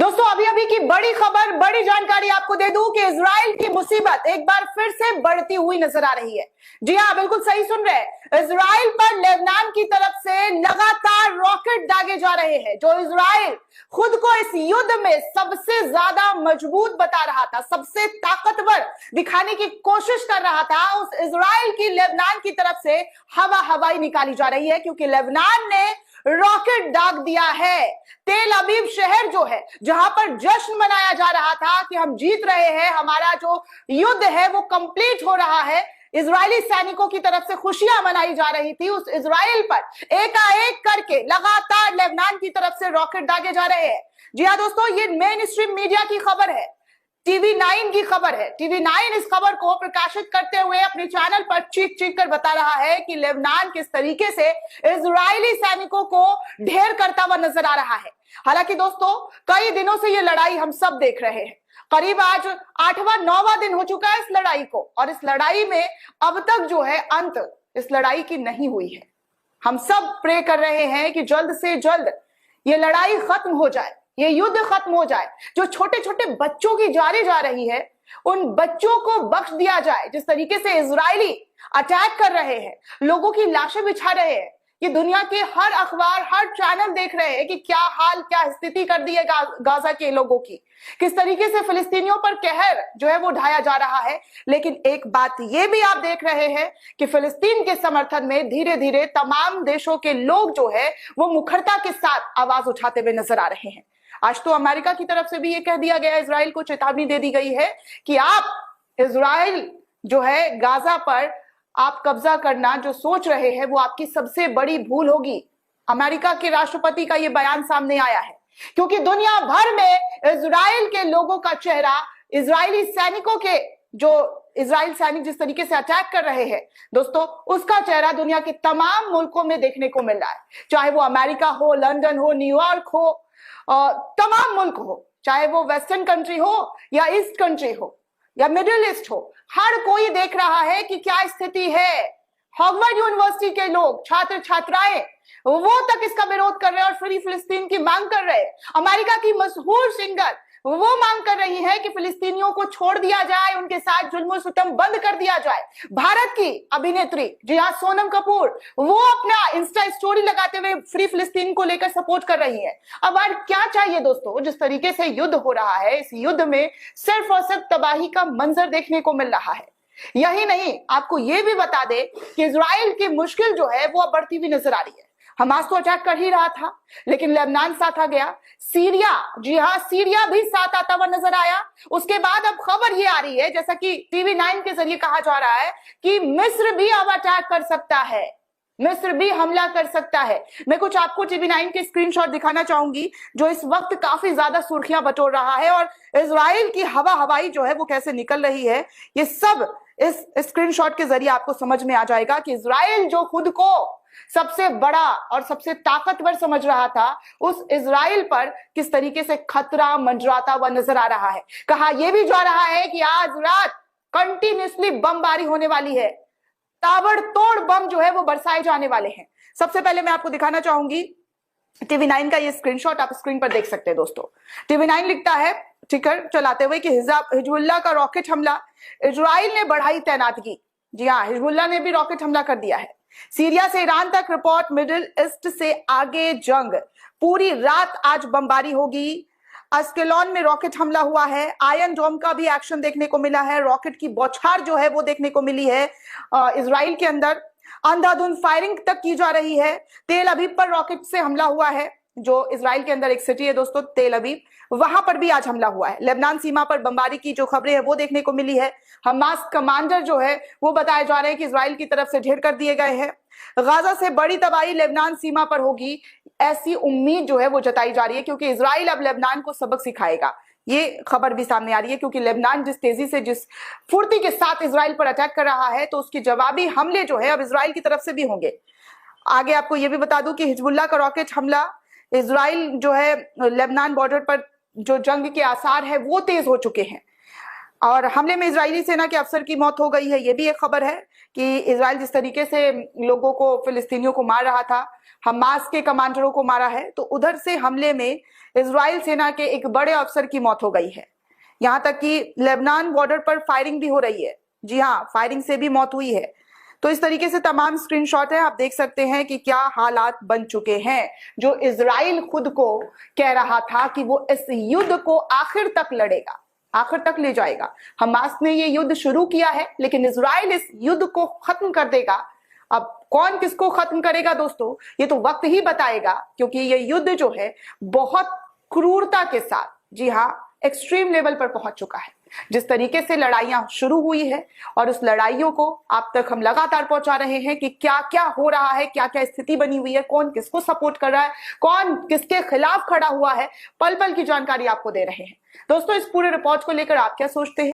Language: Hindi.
दोस्तों अभी अभी की बड़ी खबर, बड़ी जानकारी आपको दे दूं कि इजराइल की मुसीबत एक बार फिर से बढ़ती हुई नजर आ रही है। जी हाँ, बिल्कुल सही सुन रहे हैं। इजराइल पर लेबनान की तरफ से लगातार रॉकेट दागे जा रहे हैं। जो इजराइल खुद को इस युद्ध में सबसे ज्यादा मजबूत बता रहा था, सबसे ताकतवर दिखाने की कोशिश कर रहा था, उस इजराइल की लेबनान की तरफ से हवाई निकाली जा रही है, क्योंकि लेबनान ने रॉकेट दाग दिया है। तेल अवीव शहर जो है, जहां पर जश्न मनाया जा रहा था कि हम जीत रहे हैं, हमारा जो युद्ध है वो कंप्लीट हो रहा है, इजरायली सैनिकों की तरफ से खुशियां मनाई जा रही थी, उस इजराइल पर एकाएक करके लगातार लेबनान की तरफ से रॉकेट दागे जा रहे हैं। जी हाँ दोस्तों, ये मेन स्ट्रीम मीडिया की खबर है, TV9 की खबर है। TV9 इस खबर को प्रकाशित करते हुए अपने चैनल पर चीख चीख कर बता रहा है कि लेबनान किस तरीके से इजरायली सैनिकों को ढेर करता हुआ नजर आ रहा है। हालांकि दोस्तों, कई दिनों से ये लड़ाई हम सब देख रहे हैं। करीब आज 8वां 9वां दिन हो चुका है इस लड़ाई को, और इस लड़ाई में अब तक जो है अंत इस लड़ाई की नहीं हुई है। हम सब प्रे कर रहे हैं कि जल्द से जल्द ये लड़ाई खत्म हो जाए, ये युद्ध खत्म हो जाए। जो छोटे छोटे बच्चों की जाने जा रही है, उन बच्चों को बख्श दिया जाए। जिस तरीके से इजरायली अटैक कर रहे हैं, लोगों की लाशें बिछा रहे हैं, ये दुनिया के हर अखबार, हर चैनल देख रहे हैं कि क्या हाल, क्या स्थिति कर दी है गाजा के लोगों की, किस तरीके से फिलिस्तीनियों पर कहर जो है वो ढाया जा रहा है। लेकिन एक बात ये भी आप देख रहे हैं कि फिलिस्तीन के समर्थन में धीरे धीरे तमाम देशों के लोग जो है वो मुखरता के साथ आवाज उठाते हुए नजर आ रहे हैं। आज तो अमेरिका की तरफ से भी ये कह दिया गया, इजराइल को चेतावनी दे दी गई है कि आप इजराइल जो है गाजा पर आप कब्जा करना जो सोच रहे हैं वो आपकी सबसे बड़ी भूल होगी। अमेरिका के राष्ट्रपति का ये बयान सामने आया है, क्योंकि दुनिया भर में इजराइल के लोगों का चेहरा, इजरायली सैनिकों के, जो इजराइल सैनिक जिस तरीके से अटैक कर रहे हैं दोस्तों, उसका चेहरा दुनिया के तमाम मुल्कों में देखने को मिल रहा है। चाहे वो अमेरिका हो, लंदन हो, न्यूयॉर्क हो, तमाम मुल्क हो, चाहे वो वेस्टर्न कंट्री हो या ईस्ट कंट्री हो या मिडिल ईस्ट हो, हर कोई देख रहा है कि क्या स्थिति है। हार्वर्ड यूनिवर्सिटी के लोग, छात्र छात्राएं, वो तक इसका विरोध कर रहे हैं और फ्री फिलिस्तीन की मांग कर रहे हैं। अमेरिका की मशहूर सिंगर वो मांग कर रही है कि फिलिस्तीनियों को छोड़ दिया जाए, उनके साथ जुल्म सितम बंद कर दिया जाए। भारत की अभिनेत्री, जी हाँ, सोनम कपूर, वो अपना इंस्टा स्टोरी लगाते हुए फ्री फिलिस्तीन को लेकर सपोर्ट कर रही है। अब और क्या चाहिए दोस्तों? जिस तरीके से युद्ध हो रहा है, इस युद्ध में सिर्फ और सिर्फ तबाही का मंजर देखने को मिल रहा है। यही नहीं, आपको ये भी बता दे कि इजराइल की मुश्किल जो है वो अब बढ़ती हुई नजर आ रही है। हमास तो अटैक कर ही रहा था, लेकिन लेबनान साथ आ गया। सीरिया, जी हाँ, सीरिया भी साथ आता हुआ नजर आया। उसके बाद अब खबर ये आ रही है, जैसा कि TV9 के जरिए कहा जा रहा है, कि मिस्र भी अब अटैक कर सकता है, मिस्र भी हमला कर सकता है। मैं कुछ आपको TV9 के स्क्रीनशॉट दिखाना चाहूंगी, जो इस वक्त काफी ज्यादा सुर्खियां बटोर रहा है, और इजराइल की हवाई जो है वो कैसे निकल रही है, ये सब इस स्क्रीनशॉट के जरिए आपको समझ में आ जाएगा कि इजराइल जो खुद को सबसे बड़ा और सबसे ताकतवर समझ रहा था, उस इजराइल पर किस तरीके से खतरा मंडराता हुआ नजर आ रहा है। कहा यह भी जा रहा है कि आज रात कंटिन्यूसली बमबारी होने वाली है, ताबड़तोड़ बम जो है वो बरसाए जाने वाले हैं। सबसे पहले मैं आपको दिखाना चाहूंगी TV9 का ये स्क्रीनशॉट, आप स्क्रीन पर देख सकते हैं दोस्तों। TV9 लिखता है टिकर चलाते हुए कि हिजबुल्लाह का रॉकेट हमला, इजराइल ने बढ़ाई तैनातगी। जी हाँ, हिजबुल्लाह ने भी रॉकेट हमला कर दिया है। सीरिया से ईरान तक रिपोर्ट, मिडिल ईस्ट से आगे जंग, पूरी रात आज बमबारी होगी। अस्केलॉन में रॉकेट हमला हुआ है। आयरन डोम का भी एक्शन देखने को मिला है। रॉकेट की बौछार जो है वो देखने को मिली है इजराइल के अंदर। अंधाधुंध फायरिंग तक की जा रही है। तेल अवीव पर रॉकेट से हमला हुआ है, जो इजराइल के अंदर एक सिटी है दोस्तों, तेल अवीव, वहां पर भी आज हमला हुआ है। लेबनान सीमा पर बमबारी की जो खबरें हैं वो देखने को मिली है। हमास कमांडर जो है वो बताए जा रहे हैं कि इजराइल की तरफ से ढेर कर दिए गए हैं। गाजा से बड़ी तबाही लेबनान सीमा पर होगी, ऐसी उम्मीद जो है वो जताई जा रही है, क्योंकि इजराइल अब लेबनान को सबक सिखाएगा। ये खबर भी सामने आ रही है, क्योंकि लेबनान जिस तेजी से, जिस फुर्ती के साथ इजराइल पर अटैक कर रहा है, तो उसकी जवाबी हमले जो है अब इजराइल की तरफ से भी होंगे। आगे आपको ये भी बता दूं कि हिजबुल्लाह का रॉकेट हमला, इजराइल जो है लेबनान बॉर्डर पर जो जंग के आसार है वो तेज हो चुके हैं, और हमले में इजरायली सेना के अफसर की मौत हो गई है। ये भी एक खबर है कि इजराइल जिस तरीके से लोगों को, फिलिस्तीनियों को मार रहा था, हमास के कमांडरों को मारा है, तो उधर से हमले में इजराइल सेना के एक बड़े अफसर की मौत हो गई है। यहां तक कि लेबनान बॉर्डर पर फायरिंग भी हो रही है। जी हाँ, फायरिंग से भी मौत हुई है। तो इस तरीके से तमाम स्क्रीनशॉट है, आप देख सकते हैं कि क्या हालात बन चुके हैं। जो इजराइल खुद को कह रहा था कि वो इस युद्ध को आखिर तक लड़ेगा, आखिर तक ले जाएगा। हमास ने ये युद्ध शुरू किया है, लेकिन इजराइल इस युद्ध को खत्म कर देगा। अब कौन किसको खत्म करेगा दोस्तों, ये तो वक्त ही बताएगा, क्योंकि ये युद्ध जो है बहुत क्रूरता के साथ, जी हाँ, एक्सट्रीम लेवल पर पहुंच चुका है। जिस तरीके से लड़ाइयां शुरू हुई है और उस लड़ाइयों को आप तक हम लगातार पहुंचा रहे हैं कि क्या क्या हो रहा है, क्या क्या स्थिति बनी हुई है, कौन किसको सपोर्ट कर रहा है, कौन किसके खिलाफ खड़ा हुआ है, पल पल की जानकारी आपको दे रहे हैं। दोस्तों, इस पूरे रिपोर्ट को लेकर आप क्या सोचते हैं?